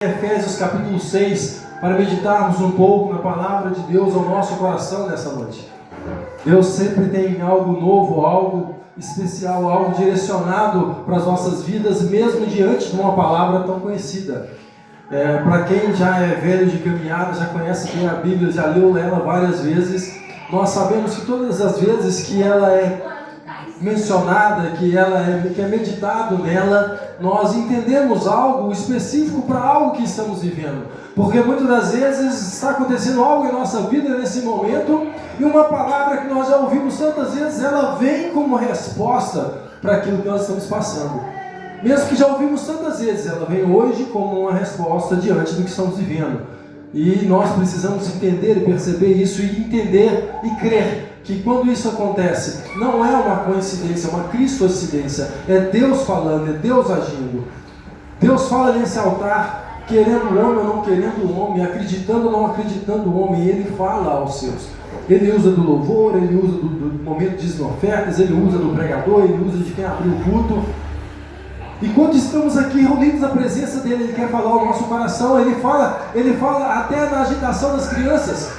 Efésios capítulo 6, para meditarmos um pouco na palavra de Deus ao nosso coração nessa noite. Deus sempre tem algo novo, algo especial, algo direcionado para as nossas vidas, mesmo diante de uma palavra tão conhecida. Para quem já é velho de caminhada, já conhece bem a Bíblia, já leu ela várias vezes, nós sabemos que todas as vezes que ela é mencionada, que é meditado nela, nós entendemos algo específico para algo que estamos vivendo, porque muitas das vezes está acontecendo algo em nossa vida nesse momento, e uma palavra que nós já ouvimos tantas vezes, ela vem como resposta para aquilo que nós estamos passando, mesmo que já ouvimos tantas vezes, ela vem hoje como uma resposta diante do que estamos vivendo, e nós precisamos entender e perceber isso, e entender e crer que quando isso acontece, não é uma coincidência, é uma cristocidência, é Deus falando, é Deus agindo. Deus fala nesse altar, querendo o homem ou não querendo o homem, acreditando ou não acreditando o homem, e Ele fala aos seus. Ele usa do louvor, Ele usa do momento de ofertas, Ele usa do pregador, Ele usa de quem abriu o culto. E quando estamos aqui reunidos na presença dEle, Ele quer falar ao nosso coração, Ele fala até na agitação das crianças.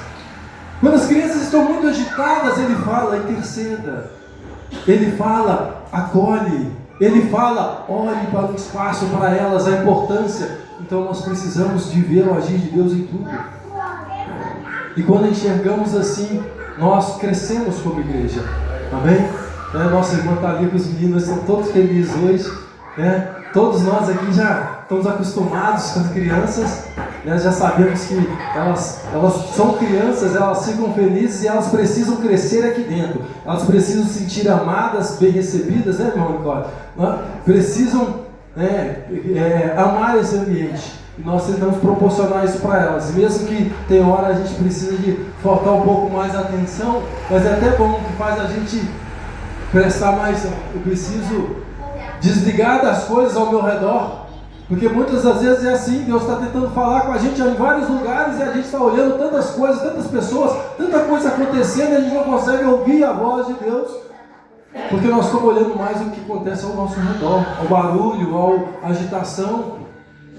Quando as crianças estão muito agitadas, Ele fala, interceda. Ele fala, acolhe. Ele fala, olhe para o espaço, para elas, a importância. Então nós precisamos de ver o agir de Deus em tudo. E quando enxergamos assim, nós crescemos como igreja. Amém? Nossa irmã está ali com os meninos, estão todos felizes hoje. Todos nós aqui já estamos acostumados com as crianças, já sabemos que elas são crianças, elas ficam felizes e elas precisam crescer aqui dentro, elas precisam se sentir amadas, bem recebidas, né, irmão Nicole? Precisam amar esse ambiente, e nós tentamos proporcionar isso para elas, mesmo que tem hora a gente precisa de faltar um pouco mais atenção, mas é até bom que faz a gente prestar mais, eu preciso desligar das coisas ao meu redor, porque muitas das vezes é assim, Deus está tentando falar com a gente em vários lugares e a gente está olhando tantas coisas, tantas pessoas, tanta coisa acontecendo e a gente não consegue ouvir a voz de Deus, porque nós estamos olhando mais o que acontece ao nosso redor, ao barulho, à agitação.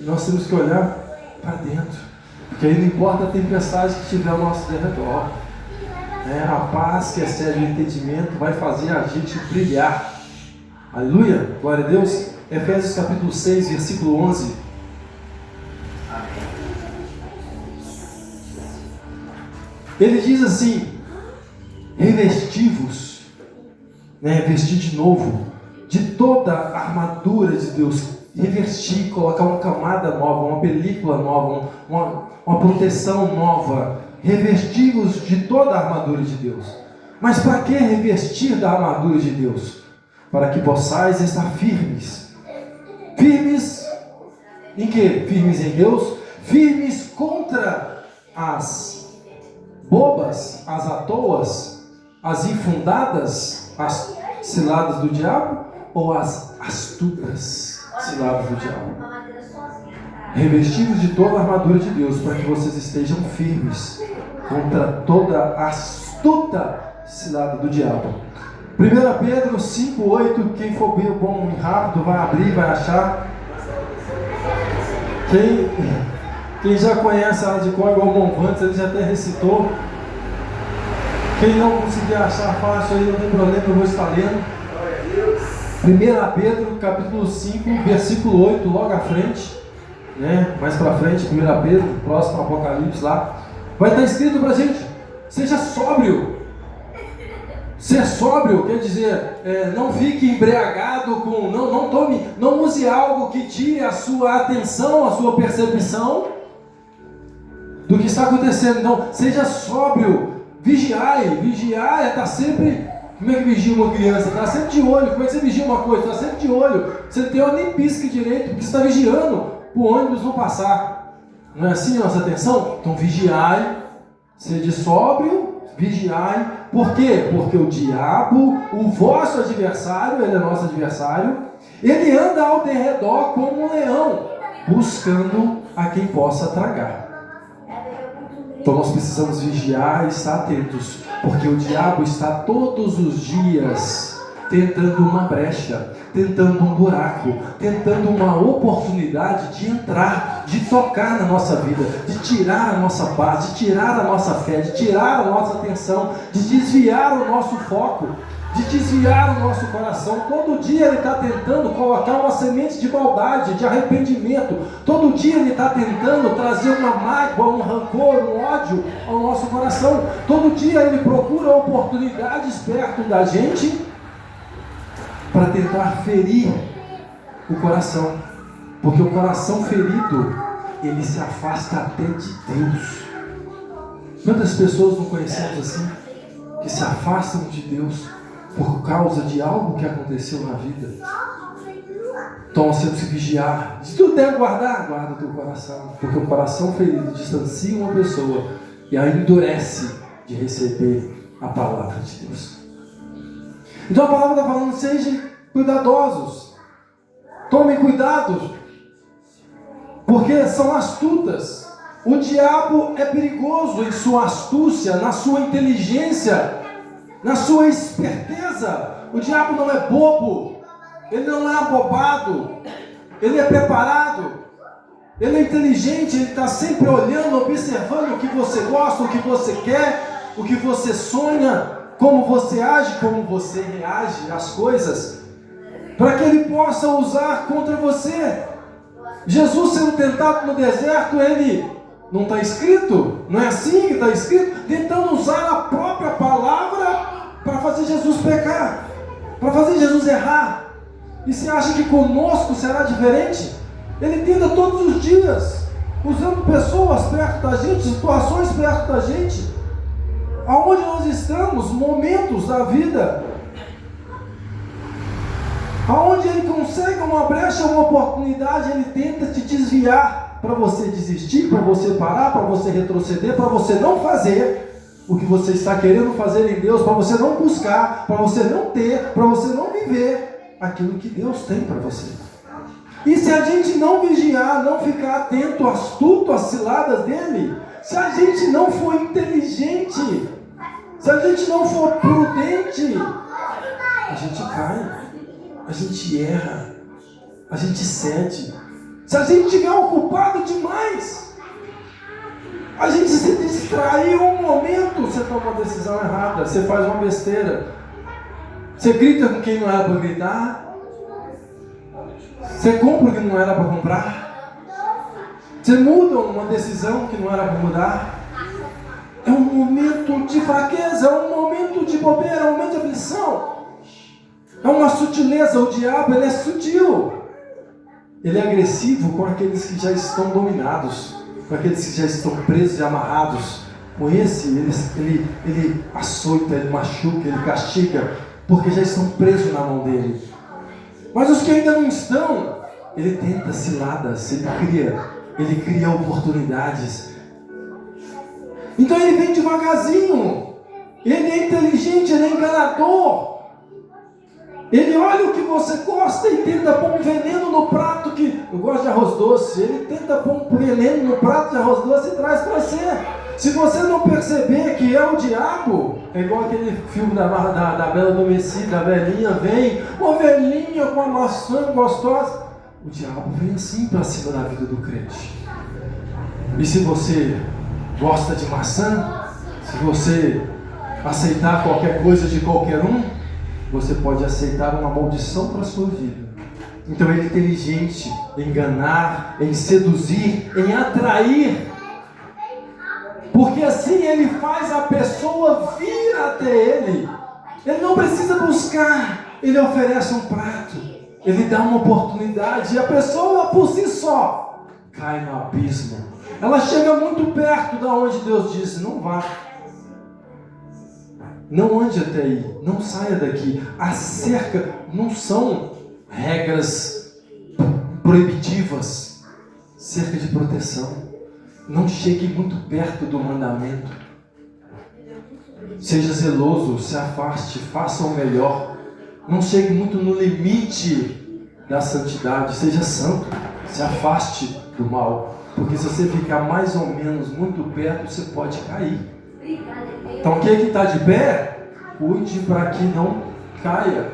Nós temos que olhar para dentro, porque aí não importa a tempestade que tiver ao nosso redor, a paz que excede o entendimento vai fazer a gente brilhar. Aleluia, glória a Deus. Efésios capítulo 6, versículo 11. Ele diz assim: revestivos, vestir de novo, de toda a armadura de Deus. Revestir, colocar uma camada nova, uma película nova, uma proteção nova. Revestivos de toda a armadura de Deus. Mas para que revestir da armadura de Deus? Para que possais estar firmes. Firmes em quê? Firmes em Deus? Firmes contra as bobas, as à toas, as infundadas, as ciladas do diabo? Ou as astutas ciladas do diabo? Revestidos de toda a armadura de Deus, para que vocês estejam firmes contra toda astuta cilada do diabo. 1 Pedro 5,8, quem for bom e rápido vai abrir, vai achar. Quem já conhece a aula de cor igual o Monvantes, ele já até recitou. Quem não conseguir achar fácil aí, não tem problema, eu vou estar lendo. 1 Pedro capítulo 5, versículo 8, logo à frente, mais para frente, 1 Pedro, próximo Apocalipse lá, vai estar escrito para a gente: seja sóbrio. Ser sóbrio quer dizer, não fique embriagado com, não tome, não use algo que tire a sua atenção, a sua percepção do que está acontecendo. Não, seja sóbrio, vigiai é estar sempre. Como é que vigia uma criança? Está sempre de olho. Como é que você vigia uma coisa? Está sempre de olho. Você não tem hora nem pisca direito, porque você está vigiando para o ônibus não passar. Não é assim a nossa atenção? Então vigiai, seja sóbrio, vigiai. Por quê? Porque o diabo, o vosso adversário, ele é nosso adversário, ele anda ao derredor como um leão, buscando a quem possa tragar. Então nós precisamos vigiar e estar atentos, porque o diabo está todos os dias tentando uma brecha, tentando um buraco, tentando uma oportunidade de entrar, de tocar na nossa vida, de tirar a nossa paz, de tirar a nossa fé, de tirar a nossa atenção, de desviar o nosso foco, de desviar o nosso coração. Todo dia ele está tentando colocar uma semente de maldade, de arrependimento. Todo dia ele está tentando trazer uma mágoa, um rancor, um ódio ao nosso coração. Todo dia ele procura oportunidades perto da gente para tentar ferir o coração, porque o coração ferido, ele se afasta até de Deus. Quantas pessoas não conhecemos assim, que se afastam de Deus por causa de algo que aconteceu na vida? Então nós temos que vigiar. Se tu deve guardar, guarda o teu coração, porque o coração ferido distancia uma pessoa e a endurece de receber a palavra de Deus. Então a palavra está falando: sejam cuidadosos, tomem cuidado, porque são astutas. O diabo é perigoso em sua astúcia, na sua inteligência, na sua esperteza. O diabo não é bobo, ele não é abobado, ele é preparado, ele é inteligente, ele está sempre olhando, observando o que você gosta, o que você quer, o que você sonha, como você age, como você reage às coisas, para que ele possa usar contra você. Jesus sendo tentado no deserto, ele não está escrito, não é assim que está escrito, tentando usar a própria palavra para fazer Jesus pecar, para fazer Jesus errar. E você acha que conosco será diferente? Ele tenta todos os dias, usando pessoas perto da gente, situações perto da gente, aonde nós estamos, momentos da vida, aonde ele consegue uma brecha, uma oportunidade, ele tenta te desviar, para você desistir, para você parar, para você retroceder, para você não fazer o que você está querendo fazer em Deus, para você não buscar, para você não ter, para você não viver aquilo que Deus tem para você. E se a gente não vigiar, não ficar atento, astuto às ciladas dele, se a gente não for inteligente, se a gente não for prudente, a gente cai, a gente erra, a gente cede. Se a gente estiver ocupado demais, a gente se distraiu um momento, você toma uma decisão errada, você faz uma besteira, você grita com quem não era para gritar, você compra o que não era para comprar, você muda uma decisão que não era para mudar. É um momento de fraqueza, é um momento de bobeira, é um momento de aflição, é uma sutileza. O diabo, ele é sutil, ele é agressivo com aqueles que já estão dominados, com aqueles que já estão presos e amarrados. Com esse, ele açoita, ele machuca, ele castiga, porque já estão presos na mão dele. Mas os que ainda não estão, ele tenta ciladas, ele cria oportunidades. Então ele vem devagarzinho, ele é inteligente, ele é enganador. Ele olha o que você gosta e tenta pôr um veneno no prato que... Eu gosto de arroz doce. Ele tenta pôr um veneno no prato de arroz doce e traz para você. Se você não perceber que é o diabo, é igual aquele filme da Bela Adormecida, a velhinha vem, uma velhinha com uma maçã gostosa. O diabo vem assim para cima da vida do crente. E se você gosta de maçã, se você aceitar qualquer coisa de qualquer um, você pode aceitar uma maldição para a sua vida. Então ele é inteligente em enganar, em seduzir, em atrair, porque assim ele faz a pessoa vir até ele. Ele não precisa buscar, ele oferece um prato, ele dá uma oportunidade, e a pessoa por si só cai no abismo. Ela chega muito perto da onde Deus disse: não vá, não ande até aí, não saia daqui. A cerca não são regras proibitivas, cerca de proteção. Não chegue muito perto do mandamento. Seja zeloso, se afaste, faça o melhor. Não chegue muito no limite da santidade. Seja santo, se afaste do mal. Porque se você ficar mais ou menos muito perto, você pode cair. Então quem é que está de pé, cuide para que não caia.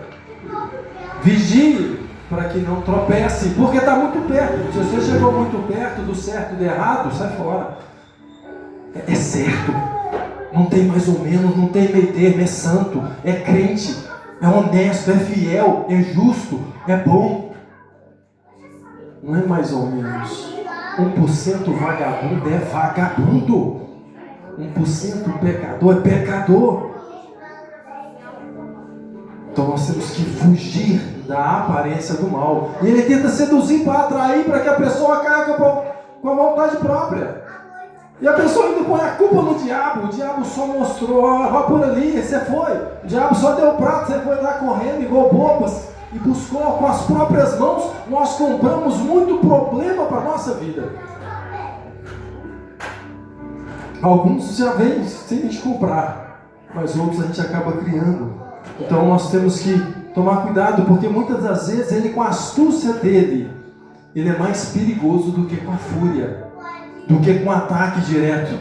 Vigie para que não tropece, porque está muito perto. Se você chegou muito perto do certo e do errado, sai fora. É certo. Não tem mais ou menos, não tem meio termo, é santo, é crente, é honesto, é fiel, é justo, é bom. Não é mais ou menos. 1% vagabundo é vagabundo. 1% pecador é pecador. Então nós temos que fugir da aparência do mal. E ele tenta seduzir para atrair, para que a pessoa caia com a vontade própria. E a pessoa ainda põe a culpa no diabo. O diabo só mostrou, ó, vai por ali, você foi. O diabo só deu o prato, você foi lá correndo igual bobas. E buscou com as próprias mãos. Nós compramos muito problema para a nossa vida. Alguns já vêm sem a gente comprar, mas outros a gente acaba criando. Então nós temos que tomar cuidado, porque muitas das vezes ele, com a astúcia dele, ele é mais perigoso do que com a fúria, do que com o ataque direto.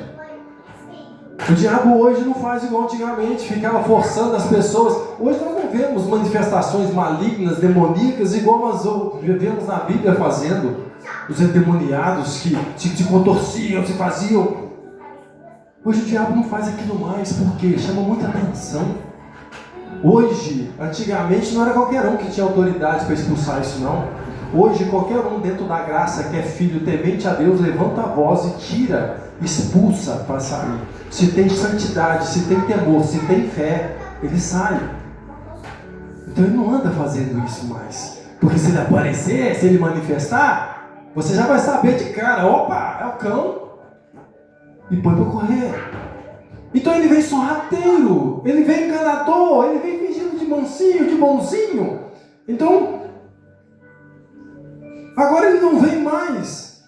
O diabo hoje não faz igual antigamente, ficava forçando as pessoas. Hoje nós não vemos manifestações malignas, demoníacas, igual nós vemos na Bíblia fazendo. Os endemoniados que se contorciam, se faziam. Hoje o diabo não faz aquilo mais, porque chama muita atenção. Hoje, antigamente não era qualquer um que tinha autoridade para expulsar isso, não. Hoje qualquer um dentro da graça, que é filho temente a Deus, levanta a voz e tira, expulsa para sair. Se tem santidade, se tem temor, se tem fé, ele sai. Então ele não anda fazendo isso mais. Porque se ele aparecer, se ele manifestar, você já vai saber de cara, opa, é o cão. E põe para correr. Então ele vem sorrateiro, ele vem enganador, ele vem fingindo de mansinho, de bonzinho. Então, agora ele não vem mais.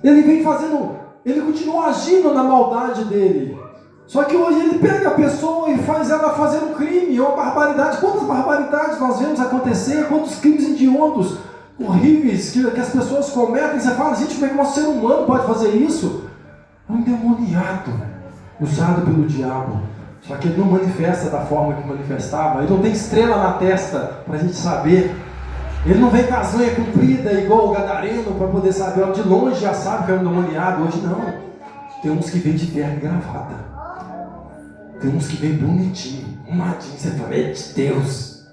Ele vem fazendo, ele continua agindo na maldade dele. Só que hoje ele pega a pessoa e faz ela fazer um crime, uma barbaridade. Quantas barbaridades nós vemos acontecer, quantos crimes hediondos, horríveis, que as pessoas cometem. Você fala, gente, como é que um ser humano pode fazer isso? Um endemoniado, usado pelo diabo. Só que ele não manifesta da forma que manifestava. Ele não tem estrela na testa para a gente saber. Ele não vem com a zanha comprida igual o gadareno para poder saber. De longe já sabe que é um endemoniado. Hoje não. Tem uns que vêm de terno e gravata. Tem uns que vêm bonitinho, arrumadinho. Você fala, é de Deus.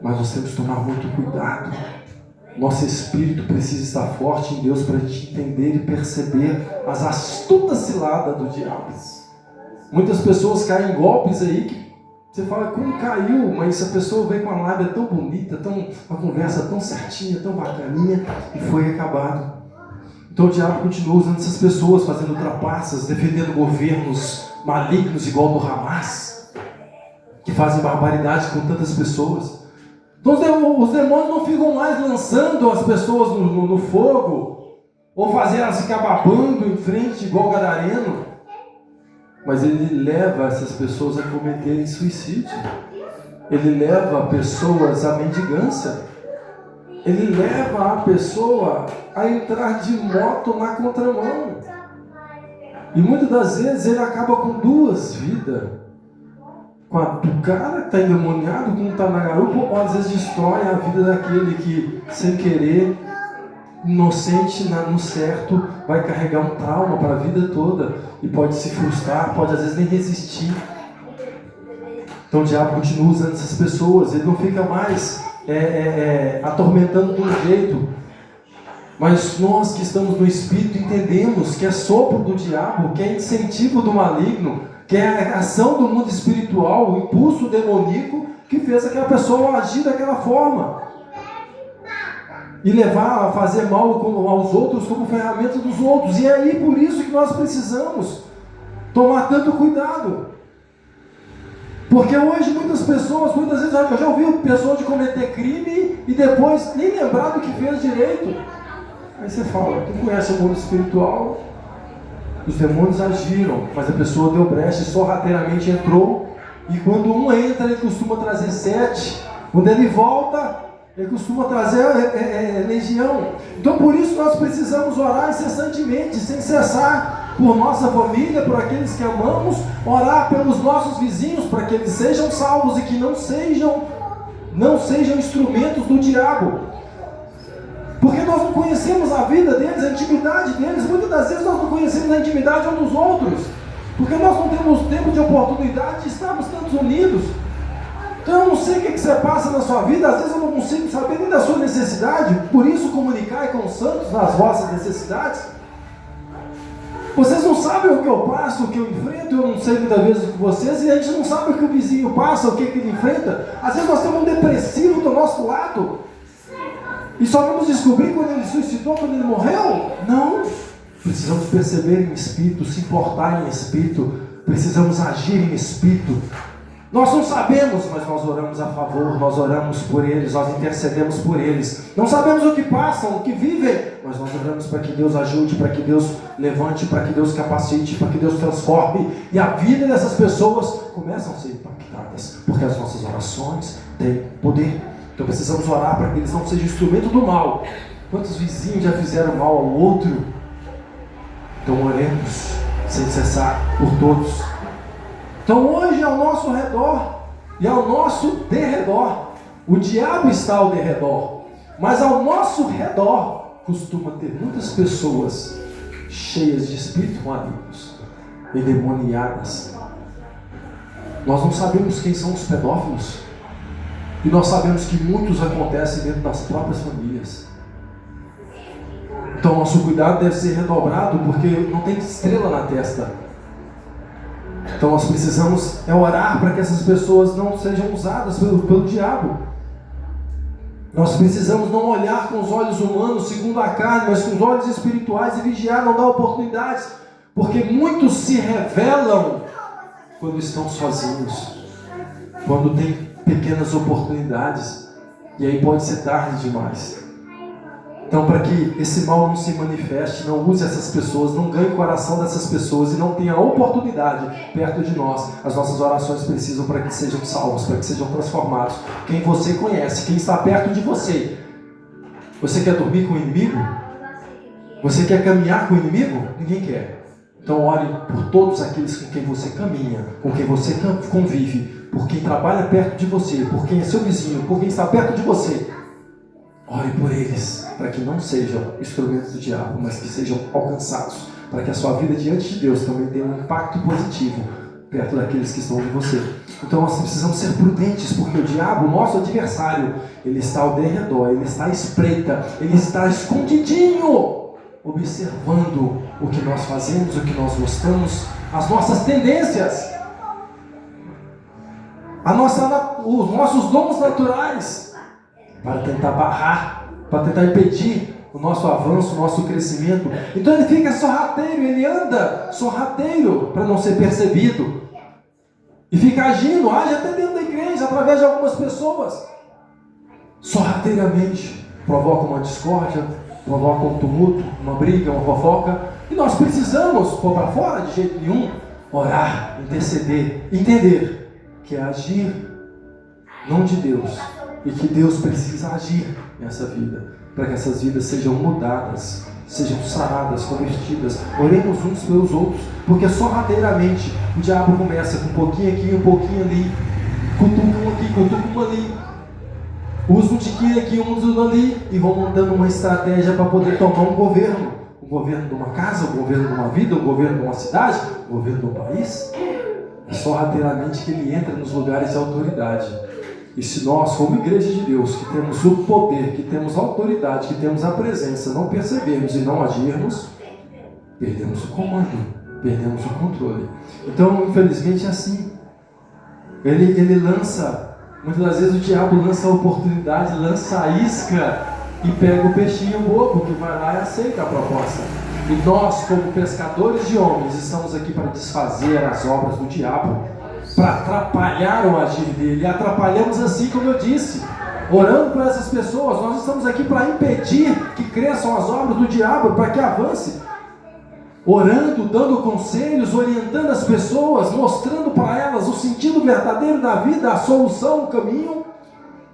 Mas nós temos que tomar muito cuidado. Nosso espírito precisa estar forte em Deus para a gente entender e perceber as astutas ciladas do diabo. Muitas pessoas caem em golpes aí que você fala, como caiu? Mas a pessoa vem com uma lábia tão bonita, uma conversa tão certinha, tão bacaninha, e foi acabado. Então o diabo continua usando essas pessoas, fazendo trapaças, defendendo governos malignos igual do Hamas, que fazem barbaridade com tantas pessoas. Então os demônios não ficam mais lançando as pessoas no fogo, ou fazendo elas ficar babando em frente igual o gadareno, mas ele leva essas pessoas a cometerem suicídio. Ele leva pessoas à mendigância. Ele leva a pessoa a entrar de moto na contramão. E muitas das vezes ele acaba com duas vidas. Com a do cara que está endemoniado, com o que está na garupa, ou às vezes destrói a vida daquele que, sem querer, inocente no certo, vai carregar um trauma para a vida toda e pode se frustrar, pode às vezes nem resistir. Então o diabo continua usando essas pessoas, ele não fica mais atormentando de um jeito. Mas nós que estamos no Espírito entendemos que é sopro do diabo, que é incentivo do maligno, que é a ação do mundo espiritual, o impulso demoníaco que fez aquela pessoa agir daquela forma e levar a fazer mal aos outros como ferramenta dos outros. E é aí por isso que nós precisamos tomar tanto cuidado, porque hoje muitas vezes eu já ouvi pessoas de cometer crime e depois nem lembrar do que fez direito. Aí você fala, tu conhece o mundo espiritual? Os demônios agiram, mas a pessoa deu brecha e sorrateiramente entrou. E quando um entra, ele costuma trazer 7. Quando ele volta, ele costuma trazer legião. Então por isso nós precisamos orar incessantemente, sem cessar, por nossa família, por aqueles que amamos, orar pelos nossos vizinhos, para que eles sejam salvos e que não sejam não sejam instrumentos do diabo. Porque nós não conhecemos a vida deles, a intimidade deles. Muitas das vezes nós não conhecemos a intimidade uns dos outros. Porque nós não temos tempo de oportunidade de estarmos tantos unidos. Então eu não sei o que você passa na sua vida. Às vezes eu não consigo saber nem da sua necessidade. Por isso comunicai com os santos nas vossas necessidades. Vocês não sabem o que eu passo, o que eu enfrento. Eu não sei muitas vezes o que vocês. E a gente não sabe o que o vizinho passa, o que ele enfrenta. Às vezes nós temos um depressivo do nosso lado. E só vamos descobrir quando ele suicidou, quando ele morreu? Não. Precisamos perceber em espírito, se importar em espírito. Precisamos agir em espírito. Nós não sabemos, mas nós oramos a favor, nós oramos por eles, nós intercedemos por eles. Não sabemos o que passam, o que vivem, mas nós oramos para que Deus ajude, para que Deus levante, para que Deus capacite, para que Deus transforme. E a vida dessas pessoas começam a ser impactadas, porque as nossas orações têm poder. Então precisamos orar para que eles não sejam instrumento do mal. Quantos vizinhos já fizeram mal ao outro? Então oremos sem cessar por todos. Então hoje ao nosso redor e ao nosso derredor, o diabo está ao derredor, mas ao nosso redor costuma ter muitas pessoas cheias de espíritos malignos, endemoniadas. Nós não sabemos quem são os pedófilos. E nós sabemos que muitos acontecem dentro das próprias famílias. Então nosso cuidado deve ser redobrado, porque não tem estrela na testa. Então nós precisamos orar para que essas pessoas não sejam usadas pelo diabo. Nós precisamos não olhar com os olhos humanos segundo a carne, mas com os olhos espirituais e vigiar, não dar oportunidades. Porque muitos se revelam quando estão sozinhos, quando tem pequenas oportunidades, e aí pode ser tarde demais. Então, para que esse mal não se manifeste, não use essas pessoas, não ganhe o coração dessas pessoas e não tenha oportunidade perto de nós, as nossas orações precisam para que sejam salvos, para que sejam transformados. Quem você conhece, quem está perto de você. Você quer dormir com o inimigo? Você quer caminhar com o inimigo? Ninguém quer. Então ore por todos aqueles com quem você caminha, com quem você convive, por quem trabalha perto de você, por quem é seu vizinho, por quem está perto de você. Ore por eles, para que não sejam instrumentos do diabo, mas que sejam alcançados, para que a sua vida diante de Deus também tenha um impacto positivo perto daqueles que estão de você. Então nós precisamos ser prudentes, porque o diabo, o nosso adversário, ele está ao derredor, ele está à espreita, ele está escondidinho, observando o que nós fazemos, o que nós gostamos, as nossas tendências, os nossos dons naturais, para tentar barrar, para tentar impedir o nosso avanço, o nosso crescimento. Então ele fica sorrateiro, ele anda sorrateiro para não ser percebido. E fica age até dentro da igreja, através de algumas pessoas. Sorrateiramente, provoca uma discórdia, provoca um tumulto, uma briga, uma fofoca. E nós precisamos pôr para fora de jeito nenhum, orar, interceder, entender que é agir não de Deus, e que Deus precisa agir nessa vida, para que essas vidas sejam mudadas, sejam saradas, convertidas. Oremos uns pelos outros, porque sorrateiramente o diabo começa com um pouquinho aqui, um pouquinho ali, cutuca um aqui, cutuca um ali, usa um tiquinho aqui, um ali, e vão montando uma estratégia para poder tomar um governo de uma casa, um governo de uma vida, um governo de uma cidade, um governo de um país. É sorrateiramente que ele entra nos lugares de autoridade. E se nós, como igreja de Deus, que temos o poder, que temos a autoridade, que temos a presença, não percebermos e não agirmos, perdemos o comando, perdemos o controle. Então, infelizmente, é assim. Ele lança, muitas das vezes o diabo lança a oportunidade, lança a isca e pega o peixinho bobo que vai lá e aceita a proposta. E nós, como pescadores de homens, estamos aqui para desfazer as obras do diabo, para atrapalhar o agir dele. E atrapalhamos assim, como eu disse, orando por essas pessoas. Nós estamos aqui para impedir que cresçam as obras do diabo, para que avance, orando, dando conselhos, orientando as pessoas, mostrando para elas o sentido verdadeiro da vida, a solução, o caminho,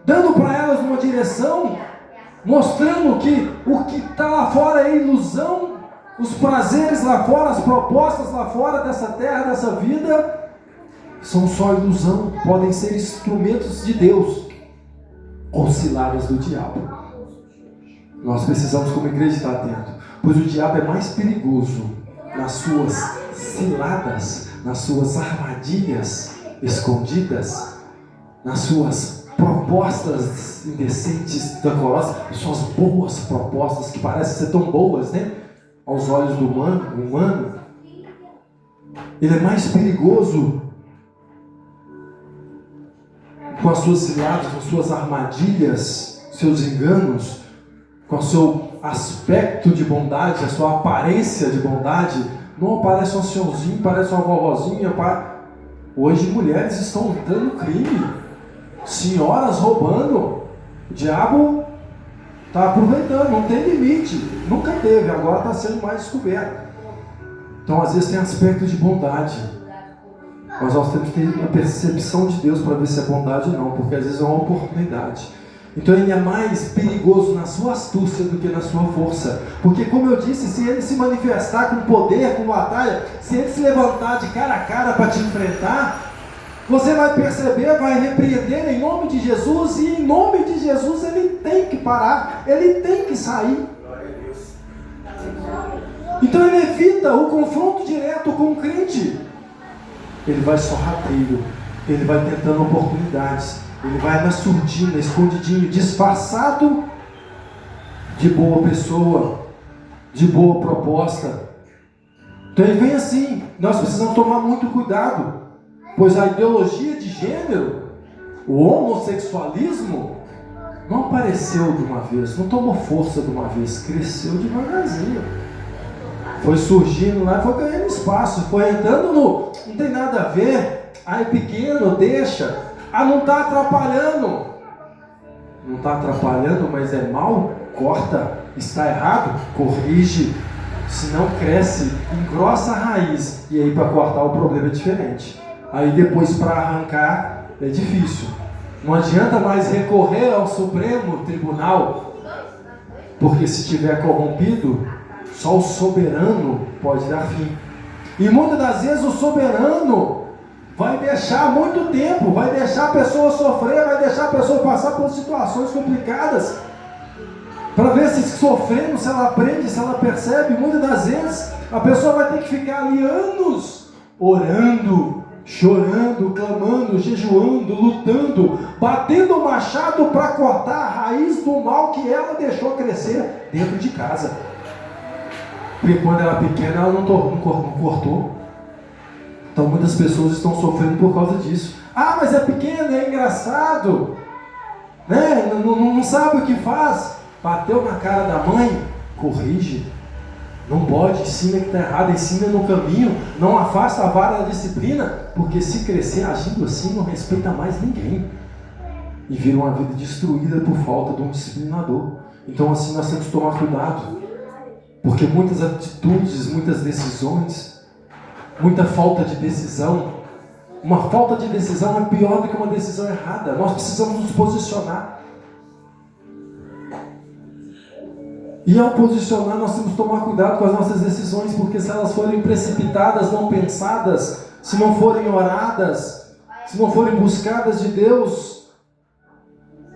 dando para elas uma direção, mostrando que o que está lá fora é ilusão, os prazeres lá fora, as propostas lá fora dessa terra, dessa vida, são só ilusão, podem ser instrumentos de Deus, ou ciladas do diabo. Nós precisamos, como igreja, estar atento, pois o diabo é mais perigoso nas suas ciladas, nas suas armadilhas escondidas, nas suas propostas indecentes, decorosas, suas boas propostas que parecem ser tão boas, né? Aos olhos do humano. Ele é mais perigoso com as suas ciladas, com as suas armadilhas, seus enganos, com o seu aspecto de bondade, a sua aparência de bondade. Não parece um senhorzinho, parece uma vovozinha. Hoje mulheres estão entrando no crime, senhoras roubando. O diabo está aproveitando, não tem limite, nunca teve, agora está sendo mais descoberto. Então às vezes tem aspecto de bondade, mas nós temos que ter a percepção de Deus para ver se é bondade ou não, porque às vezes é uma oportunidade. Então ele é mais perigoso na sua astúcia do que na sua força, porque como eu disse, se ele se manifestar com poder, com batalha, se ele se levantar de cara a cara para te enfrentar, você vai perceber, vai repreender em nome de Jesus, e em nome de Jesus ele tem que parar, ele tem que sair. Então ele evita o confronto direto com o crente. Ele vai sorrateiro, ele vai tentando oportunidades, ele vai na surdina, escondidinho, disfarçado de boa pessoa, de boa proposta. Então ele vem assim. Nós precisamos tomar muito cuidado, pois a ideologia de gênero, o homossexualismo, não apareceu de uma vez, não tomou força de uma vez, cresceu devagarzinho. Foi surgindo lá, foi ganhando espaço, foi entrando no... Não tem nada a ver, é pequeno, deixa. Não está atrapalhando. Não está atrapalhando, mas é mal, corta. Está errado, corrige. Senão cresce, engrossa a raiz. E aí para cortar o problema é diferente. Aí depois para arrancar é difícil. Não adianta mais recorrer ao Supremo Tribunal, porque se tiver corrompido, só o soberano pode dar fim. E muitas das vezes o soberano vai deixar muito tempo, vai deixar a pessoa sofrer, vai deixar a pessoa passar por situações complicadas, para ver se sofrendo, se ela aprende, se ela percebe. Muitas das vezes a pessoa vai ter que ficar ali anos orando, chorando, clamando, jejuando, lutando, batendo o machado para cortar a raiz do mal que ela deixou crescer dentro de casa. Porque quando ela era pequena ela não cortou. Então muitas pessoas estão sofrendo por causa disso. Mas é pequeno, é engraçado, né? Não sabe o que faz. Bateu na cara da mãe, corrige. Não pode, ensina que está errado, ensina no caminho, não afasta a vara da disciplina, porque se crescer agindo assim, não respeita mais ninguém. E vira uma vida destruída por falta de um disciplinador. Então assim nós temos que tomar cuidado, porque muitas atitudes, muitas decisões, muita falta de decisão, uma falta de decisão é pior do que uma decisão errada. Nós precisamos nos posicionar. E ao posicionar, nós temos que tomar cuidado com as nossas decisões, porque se elas forem precipitadas, não pensadas, se não forem oradas, se não forem buscadas de Deus,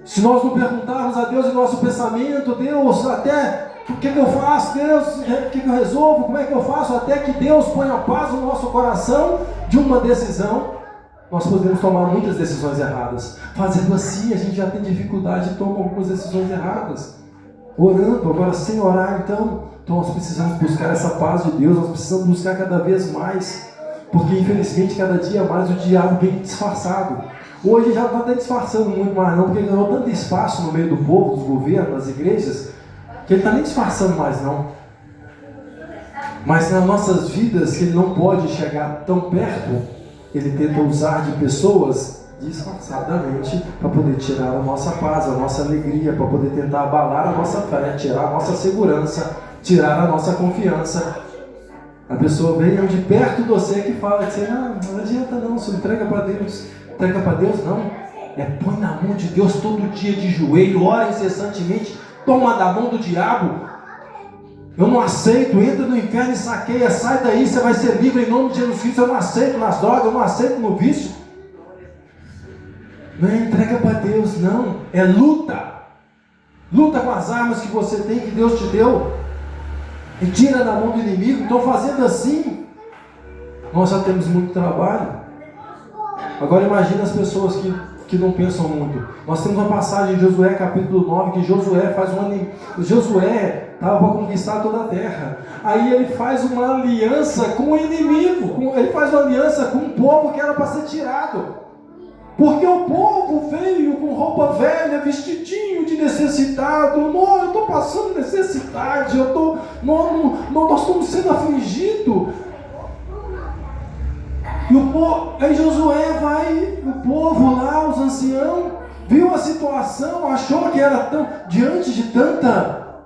se nós não perguntarmos a Deus em nosso pensamento, Deus, até o que eu faço, Deus, o que eu resolvo, como é que eu faço, até que Deus ponha paz no nosso coração de uma decisão, nós podemos tomar muitas decisões erradas. Fazendo assim, a gente já tem dificuldade de tomar algumas decisões erradas. Orando, agora sem orar, então nós precisamos buscar essa paz de Deus, nós precisamos buscar cada vez mais, porque infelizmente cada dia mais o diabo vem disfarçado. Hoje já não está até disfarçando muito mais não, porque ganhou tanto espaço no meio do povo, dos governos, das igrejas, que ele está nem disfarçando mais não. Mas nas nossas vidas, que ele não pode chegar tão perto, ele tenta usar de pessoas disfarçadamente para poder tirar a nossa paz, a nossa alegria, para poder tentar abalar a nossa fé, tirar a nossa segurança, tirar a nossa confiança. A pessoa vem de perto de você que fala que você não adianta não, você entrega para Deus. Entrega para Deus não, põe na mão de Deus todo dia de joelho, ora incessantemente, toma da mão do diabo. Eu não aceito, entra no inferno e saqueia, sai daí, você vai ser livre em nome de Jesus Cristo. Eu não aceito nas drogas, eu não aceito no vício. Não é entrega para Deus, não. É luta. Luta com as armas que você tem, que Deus te deu. E tira da mão do inimigo. Então, fazendo assim, nós já temos muito trabalho. Agora imagina as pessoas que não pensam muito. Nós temos uma passagem em Josué capítulo 9, que Josué estava para conquistar toda a terra. Aí ele faz uma aliança com o inimigo. Ele faz uma aliança com um povo que era para ser tirado. Porque o povo veio com roupa velha, vestidinho de necessitado. Não, eu estou passando necessidade. Nós estamos sendo afligidos. E o povo, aí Josué vai, o povo lá, os anciãos, viu a situação, achou que era tão, diante de tanta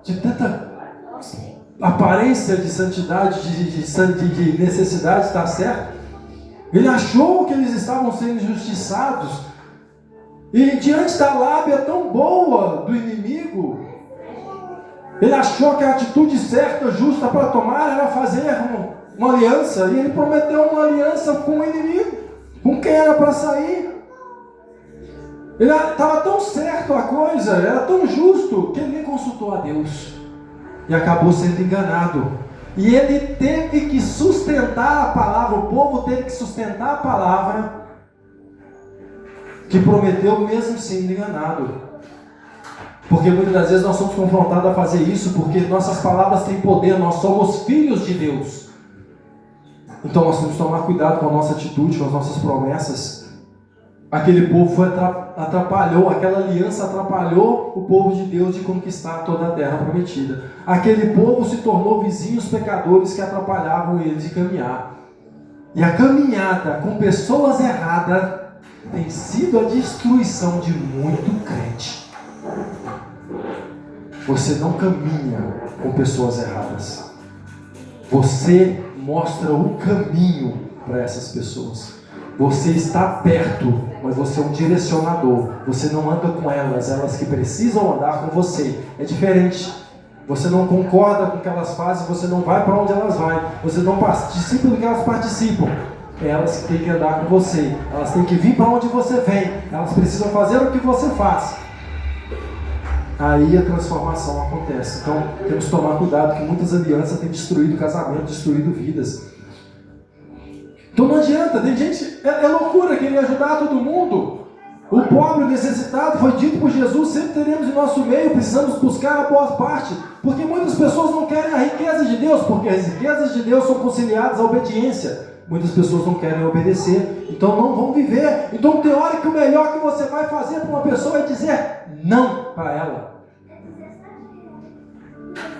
aparência de santidade, de necessidade, está certo? Ele achou que eles estavam sendo injustiçados. E diante da lábia tão boa do inimigo, ele achou que a atitude certa, justa para tomar era fazer uma aliança. E ele prometeu uma aliança com o inimigo, com quem era para sair. Ele estava tão certo a coisa, era tão justo, que ele nem consultou a Deus. E acabou sendo enganado. E ele teve que sustentar a palavra, o povo teve que sustentar a palavra que prometeu, mesmo sendo enganado. Porque muitas das vezes nós somos confrontados a fazer isso, porque nossas palavras têm poder, nós somos filhos de Deus. Então nós temos que tomar cuidado com a nossa atitude, com as nossas promessas. Aquele povo atrapalhou, aquela aliança atrapalhou o povo de Deus de conquistar toda a terra prometida. Aquele povo se tornou vizinhos pecadores que atrapalhavam eles de caminhar. E a caminhada com pessoas erradas tem sido a destruição de muito crente. Você não caminha com pessoas erradas. Você mostra o caminho para essas pessoas. Você está perto, mas você é um direcionador. Você não anda com elas que precisam andar com você. É diferente. Você não concorda com o que elas fazem, você não vai para onde elas vão. Você não participa do que elas participam. É elas que têm que andar com você. Elas têm que vir para onde você vem. Elas precisam fazer o que você faz. Aí a transformação acontece. Então temos que tomar cuidado, que muitas alianças têm destruído casamento, destruído vidas. Então não adianta, tem gente, é loucura querer ajudar todo mundo. O pobre, o necessitado, foi dito por Jesus, sempre teremos em nosso meio, precisamos buscar a boa parte. Porque muitas pessoas não querem a riqueza de Deus, porque as riquezas de Deus são conciliadas à obediência. Muitas pessoas não querem obedecer, então não vão viver. Então tem hora que o melhor que você vai fazer para uma pessoa é dizer não para ela.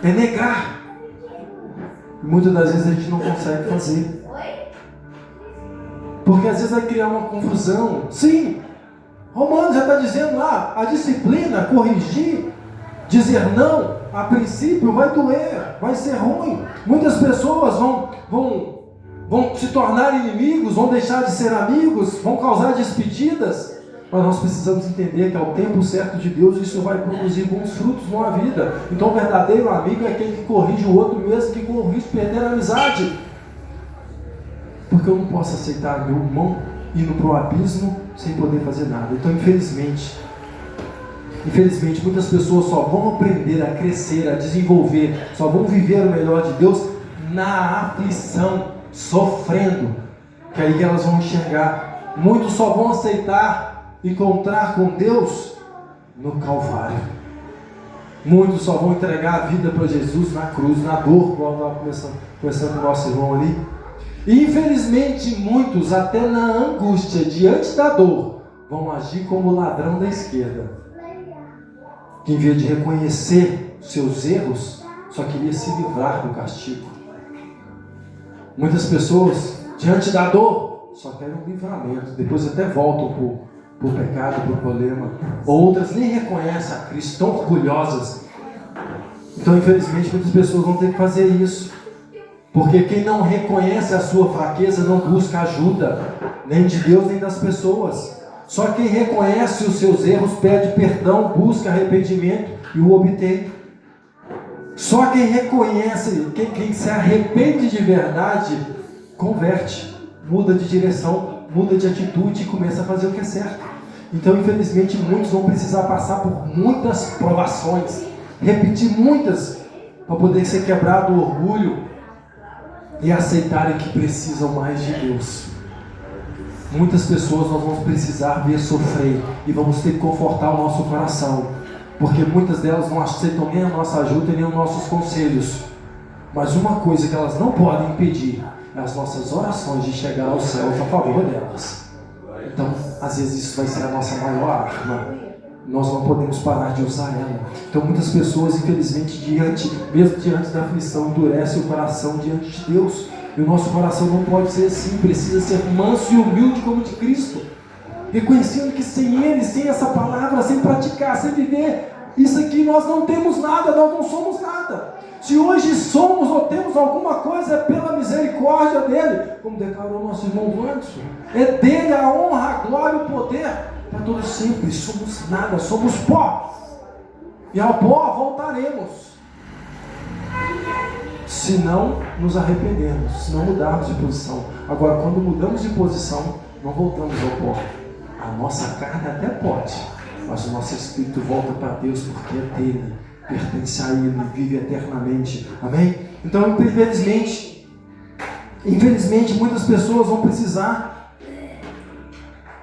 É negar. E muitas das vezes a gente não consegue fazer. Porque às vezes vai criar uma confusão. Sim, Romanos já está dizendo lá, a disciplina, corrigir, dizer não, a princípio vai doer, vai ser ruim. Muitas pessoas vão se tornar inimigos, vão deixar de ser amigos, vão causar despedidas. Mas nós precisamos entender que ao tempo certo de Deus isso vai produzir bons frutos numa vida. Então o verdadeiro amigo é aquele que corrige o outro mesmo que corrige perder a amizade. Porque eu não posso aceitar meu irmão indo para o abismo sem poder fazer nada. Então infelizmente muitas pessoas só vão aprender a crescer, a desenvolver, só vão viver o melhor de Deus na aflição, sofrendo, que aí que elas vão enxergar. Muitos só vão aceitar encontrar com Deus no Calvário. Muitos só vão entregar a vida para Jesus na cruz, na dor, como estava conversando com o nosso irmão ali. E infelizmente muitos, até na angústia, diante da dor, vão agir como o ladrão da esquerda, que em vez de reconhecer seus erros, só queria se livrar do castigo. Muitas pessoas, diante da dor, só querem um livramento, depois até voltam por pecado, por problema. Outras nem reconhecem a Cristo, estão orgulhosas. Então infelizmente muitas pessoas vão ter que fazer isso. Porque quem não reconhece a sua fraqueza não busca ajuda, nem de Deus nem das pessoas. Só quem reconhece os seus erros pede perdão, busca arrependimento e o obtém. Só quem reconhece, quem se arrepende de verdade, converte, muda de direção, muda de atitude e começa a fazer o que é certo. Então, infelizmente, muitos vão precisar passar por muitas provações, repetir muitas, para poder ser quebrado o orgulho e aceitarem que precisam mais de Deus. Muitas pessoas nós vamos precisar ver sofrer e vamos ter que confortar o nosso coração, porque muitas delas não aceitam nem a nossa ajuda nem os nossos conselhos. Mas uma coisa que elas não podem impedir é as nossas orações de chegar ao céu a favor delas. Então, às vezes isso vai ser a nossa maior arma. Nós não podemos parar de usar ela. Então, muitas pessoas, infelizmente, mesmo diante da aflição, endurecem o coração diante de Deus. E o nosso coração não pode ser assim. Precisa ser manso e humilde como de Cristo. Reconhecendo que sem Ele, sem essa palavra, sem praticar, sem viver isso aqui, nós não temos nada, nós não somos nada. Se hoje somos ou temos alguma coisa, é pela misericórdia dEle, como declarou nosso irmão Wanderson. É dEle a honra, a glória e o poder para todos sempre. Somos nada, somos pó. E ao pó voltaremos. Se não nos arrependermos, se não mudarmos de posição. Agora, quando mudamos de posição, não voltamos ao pó. A nossa carne até pode, mas o nosso espírito volta para Deus porque é dele. Pertence a Ele, vive eternamente. Amém? Então, infelizmente, muitas pessoas vão precisar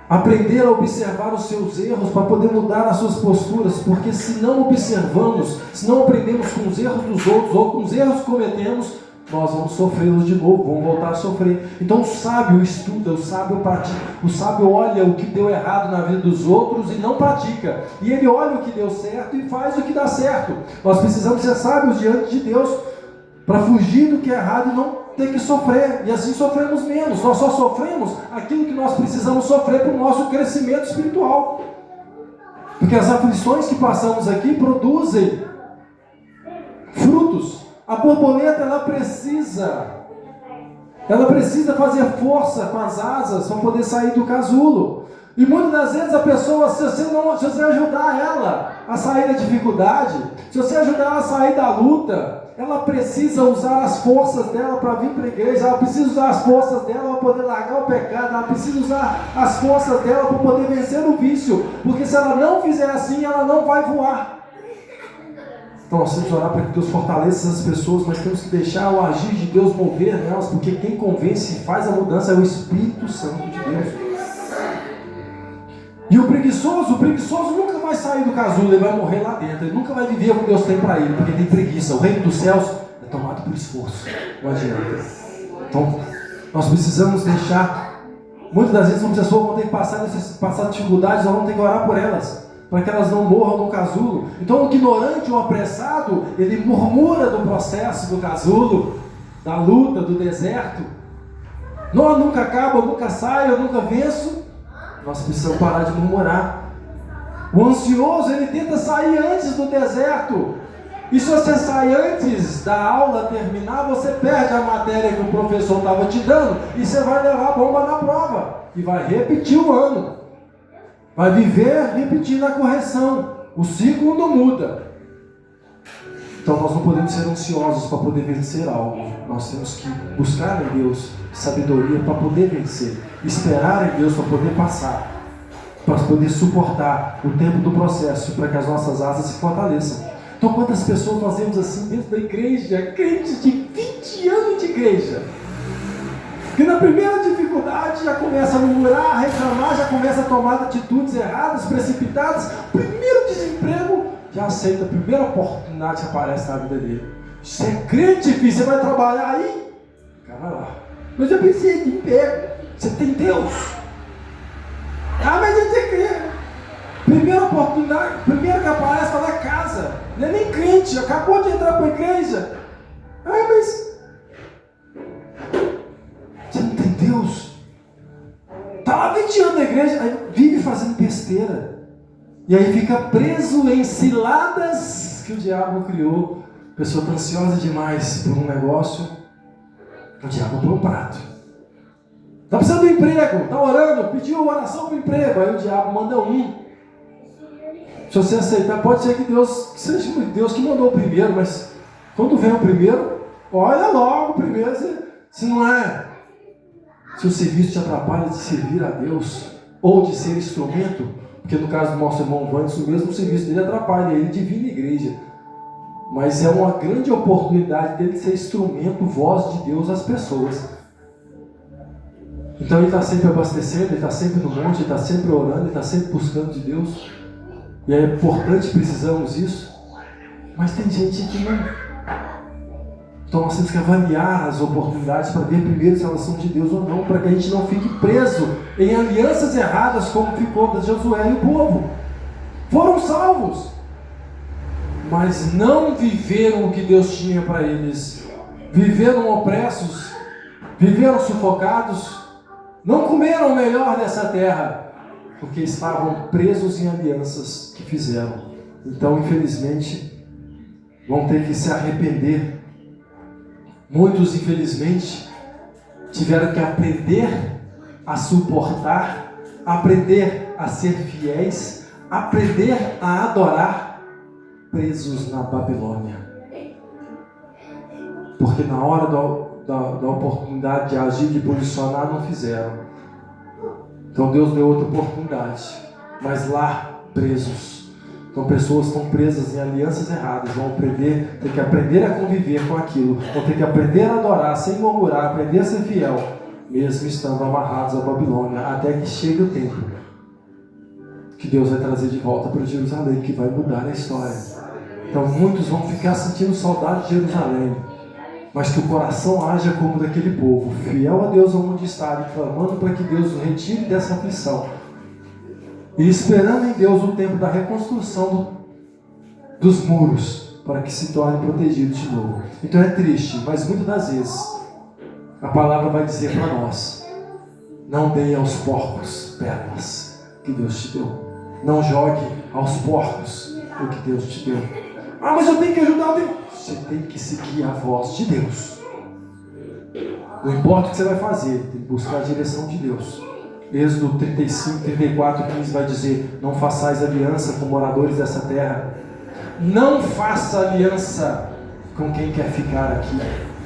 aprender a observar os seus erros para poder mudar as suas posturas, porque se não observamos, se não aprendemos com os erros dos outros ou com os erros que cometemos, nós vamos sofrê-los de novo, vamos voltar a sofrer. Então o sábio estuda, o sábio pratica, o sábio olha o que deu errado na vida dos outros e não pratica. E ele olha o que deu certo e faz o que dá certo. Nós precisamos ser sábios diante de Deus para fugir do que é errado e não ter que sofrer. E assim sofremos menos. Nós só sofremos aquilo que nós precisamos sofrer para o nosso crescimento espiritual. Porque as aflições que passamos aqui produzem frutos. A borboleta, ela precisa fazer força com as asas para poder sair do casulo. E muitas das vezes a pessoa, se você ajudar ela a sair da dificuldade, se você ajudar ela a sair da luta, ela precisa usar as forças dela para vir para a igreja, ela precisa usar as forças dela para poder largar o pecado, ela precisa usar as forças dela para poder vencer o vício, porque se ela não fizer assim, ela não vai voar. Então nós temos que orar para que Deus fortaleça essas pessoas, mas temos que deixar o agir de Deus mover nelas, porque quem convence e faz a mudança é o Espírito Santo de Deus. E o preguiçoso nunca vai sair do casulo, ele vai morrer lá dentro, ele nunca vai viver o que Deus tem para ele, porque tem preguiça. O reino dos céus é tomado por esforço, não adianta. Então nós precisamos deixar, muitas das vezes as pessoas vão ter que passar dificuldades, nós vamos ter que orar por elas, para que elas não morram no casulo. Então o ignorante, o apressado, ele murmura do processo do casulo, da luta, do deserto. Não, eu nunca acabo, eu nunca saio, eu nunca venço. Nós precisamos parar de murmurar. O ansioso, ele tenta sair antes do deserto. E se você sai antes da aula terminar, você perde a matéria que o professor estava te dando e você vai levar a bomba na prova e vai repetir o ano. Vai viver repetindo a correção. O ciclo não muda. Então nós não podemos ser ansiosos para poder vencer algo. Nós temos que buscar em Deus sabedoria para poder vencer. Esperar em Deus para poder passar. Para poder suportar o tempo do processo, para que as nossas asas se fortaleçam. Então quantas pessoas nós vemos assim dentro da igreja, crentes de 20 anos de igreja, que na primeira dificuldade já começa a murmurar, a reclamar, já começa a tomar atitudes erradas, precipitadas. Primeiro desemprego, já aceita a primeira oportunidade que aparece na vida dele. Você é crente, filho, você vai trabalhar aí? Cara lá. Mas eu pensei de emprego. Você tem Deus? Ah, mas eu tenho crente. Primeira oportunidade, primeiro que aparece, está na casa. Não é nem crente, acabou de entrar para a igreja. Ah, mas você não tem Deus? Está lá 20 anos na igreja, aí vive fazendo besteira. E aí fica preso em ciladas que o diabo criou. A pessoa está ansiosa demais por um negócio, o diabo põe um prato. Está precisando de emprego, está orando, pediu oração para o emprego, aí o diabo manda um. Se você aceitar, pode ser que Deus, seja Deus que mandou o primeiro, mas quando vem o primeiro, olha logo o primeiro, se não é. Se o serviço te atrapalha de servir a Deus, ou de ser instrumento, porque no caso do nosso irmão Vandes, o mesmo serviço dele atrapalha ele de vir na igreja. Mas é uma grande oportunidade dele ser instrumento, voz de Deus às pessoas. Então ele está sempre abastecendo, ele está sempre no monte, ele está sempre orando, ele está sempre buscando de Deus. E é importante, precisamos disso. Mas tem gente que não. Então nós temos que avaliar as oportunidades para ver primeiro se elas são de Deus ou não, para que a gente não fique preso em alianças erradas como ficou da Josué e o povo. Foram salvos, mas não viveram o que Deus tinha para eles. Viveram opressos, viveram sufocados, não comeram o melhor dessa terra, porque estavam presos em alianças que fizeram. Então, infelizmente, vão ter que se arrepender. Muitos, infelizmente, tiveram que aprender a suportar, aprender a ser fiéis, aprender a adorar, presos na Babilônia. Porque na hora da oportunidade de agir, de posicionar, não fizeram. Então Deus deu outra oportunidade, mas lá, presos. Então pessoas estão presas em alianças erradas, vão aprender, ter que aprender a conviver com aquilo, vão ter que aprender a adorar sem murmurar, aprender a ser fiel, mesmo estando amarrados à Babilônia, até que chegue o tempo que Deus vai trazer de volta para Jerusalém, que vai mudar a história. Então muitos vão ficar sentindo saudade de Jerusalém, mas que o coração haja como daquele povo, fiel a Deus onde está, e clamando para que Deus o retire dessa aflição. E esperando em Deus o tempo da reconstrução dos muros, para que se tornem protegidos de novo. Então é triste, mas muitas das vezes a palavra vai dizer para nós: não dê aos porcos pérolas que Deus te deu. Não jogue aos porcos o que Deus te deu. Ah, mas eu tenho que ajudar Deus. Você tem que seguir a voz de Deus. Não importa o que você vai fazer, tem que buscar a direção de Deus. Êxodo 35, 34, 15 vai dizer: não façais aliança com moradores dessa terra. Não faça aliança com quem quer ficar aqui.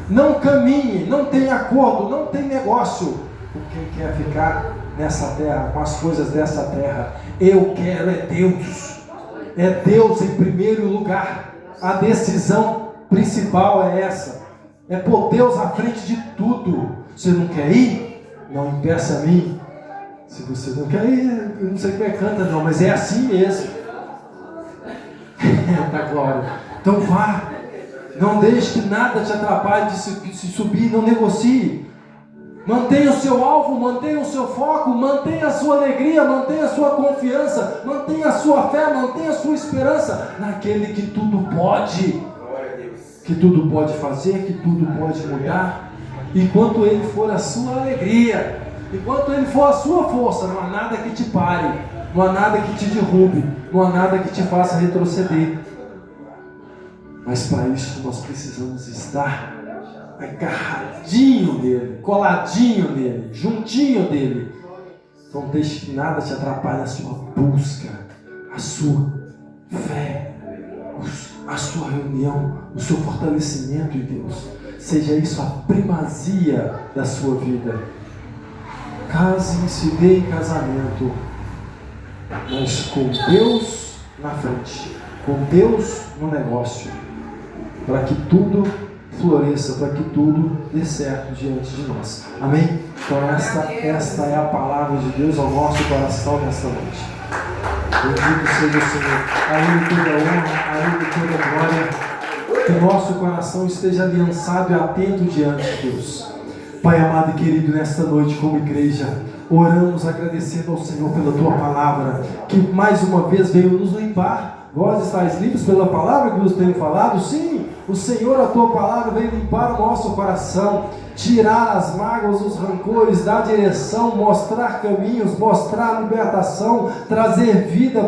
Não caminhe, não tem acordo, não tem negócio com quem quer ficar nessa terra, com as coisas dessa terra. Eu quero é Deus. É Deus em primeiro lugar. A decisão principal é essa. É pôr Deus à frente de tudo. Você não quer ir? Não impeça a mim. Se você não quer ir, eu não sei como é que canta não, mas é assim mesmo. Da glória. Então vá. Não deixe que nada te atrapalhe de se subir, não negocie. Mantenha o seu alvo, mantenha o seu foco, mantenha a sua alegria, mantenha a sua confiança, mantenha a sua fé, mantenha a sua esperança naquele que tudo pode. Que tudo pode fazer, que tudo pode mudar. Enquanto Ele for a sua alegria, enquanto Ele for a sua força, não há nada que te pare, não há nada que te derrube, não há nada que te faça retroceder. Mas para isso nós precisamos estar agarradinho nele, coladinho nele, juntinho dele. Não deixe que nada te atrapalhe a sua busca, a sua fé, a sua reunião, o seu fortalecimento em Deus. Seja isso a primazia da sua vida. Case-se, dê em casamento, mas com Deus na frente, com Deus no negócio, para que tudo floresça, para que tudo dê certo diante de nós. Amém? Então esta é a palavra de Deus ao nosso coração nesta noite. Bendito seja o Senhor. A Ele toda honra, a Ele toda glória. Que o nosso coração esteja aliançado e atento diante de Deus. Pai amado e querido, nesta noite como igreja, oramos agradecendo ao Senhor pela Tua palavra, que mais uma vez veio nos limpar. Vós estáis limpos pela palavra que nos tenho falado? Sim, o Senhor, a Tua palavra, veio limpar o nosso coração, tirar as mágoas, os rancores, dar direção, mostrar caminhos, mostrar libertação, trazer vida,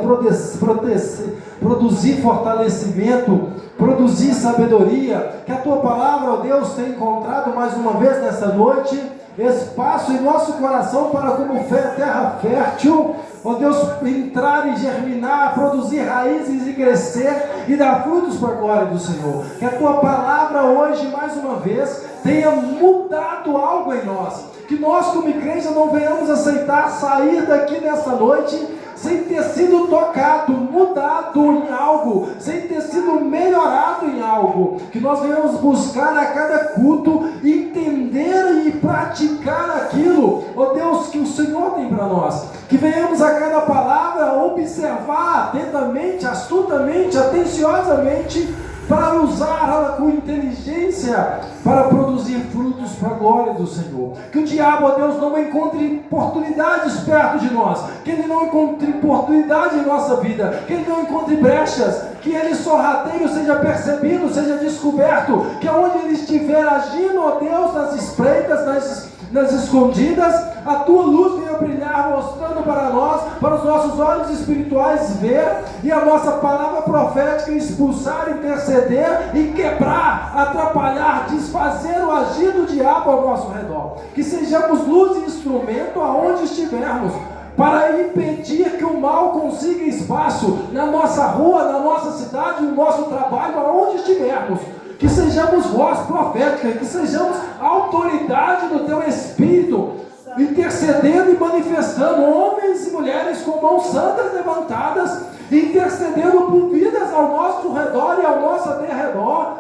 produzir fortalecimento, produzir sabedoria. Que a Tua palavra, ó Deus, tenha encontrado mais uma vez nessa noite espaço em nosso coração para, como terra fértil, ó Deus, entrar e germinar, produzir raízes e crescer e dar frutos para a glória do Senhor. Que a Tua palavra hoje, mais uma vez, tenha mudado algo em nós. Que nós, como igreja, não venhamos aceitar sair daqui nessa noite sem ter sido tocado, mudado em algo, sem ter sido melhorado em algo. Que nós venhamos buscar a cada culto, entender e praticar aquilo, ó Deus, que o Senhor tem para nós. Que venhamos a cada palavra observar atentamente, astutamente, atenciosamente, para usá-la com inteligência, para produzir frutos para a glória do Senhor. Que o diabo, ó Deus, não encontre oportunidades perto de nós, que ele não encontre oportunidade em nossa vida, que ele não encontre brechas, que ele sorrateio seja percebido, seja descoberto, que aonde ele estiver agindo, ó Deus, nas espreitas, nas escondidas, a tua luz venha brilhar, mostrando para nós, para os nossos olhos espirituais ver, e a nossa palavra profética expulsar, interceder e quebrar, atrapalhar, desfazer o agir do diabo ao nosso redor. Que sejamos luz e instrumento aonde estivermos, para impedir que o mal consiga espaço na nossa rua, na nossa cidade, no nosso trabalho, aonde estivermos. Que sejamos voz profética, que sejamos autoridade do teu Espírito, intercedendo e manifestando, homens e mulheres com mãos santas levantadas, intercedendo por vidas ao nosso redor e ao nosso derredor,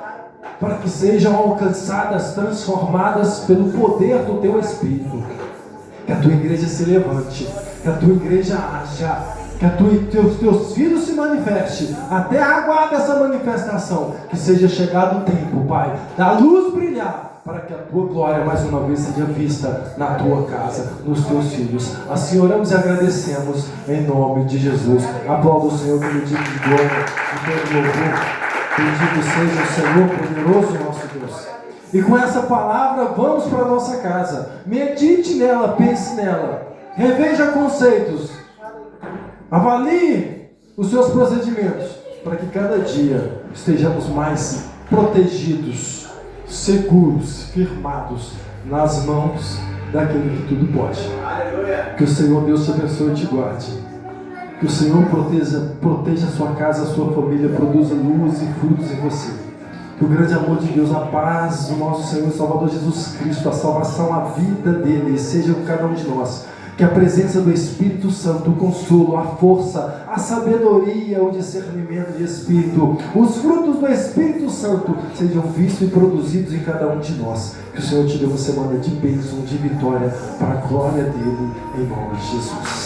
para que sejam alcançadas, transformadas pelo poder do teu Espírito. Que a tua igreja se levante, que a tua igreja haja, que teus filhos se manifestem, até aguarde essa manifestação, que seja chegado o tempo, Pai, da luz brilhar, para que a tua glória mais uma vez seja vista na tua casa, nos teus filhos. Assim oramos e agradecemos em nome de Jesus. Aplauda o Senhor pelo dia de glória e pelo louvor. Bendito seja o Senhor poderoso, nosso Deus. E com essa palavra vamos para a nossa casa. Medite nela, pense nela, reveja conceitos, avalie os seus procedimentos, para que cada dia estejamos mais protegidos, seguros, firmados nas mãos daquele que tudo pode. Que o Senhor Deus te abençoe e te guarde. Que o Senhor proteja a sua casa, a sua família, produza luz e frutos em você. Que o grande amor de Deus, a paz do nosso Senhor e Salvador Jesus Cristo, a salvação, a vida dele, seja com cada um de nós. Que a presença do Espírito Santo, o consolo, a força, a sabedoria, o discernimento de Espírito, os frutos do Espírito Santo sejam vistos e produzidos em cada um de nós. Que o Senhor te dê uma semana de bênção, de vitória, para a glória dele, em nome de Jesus.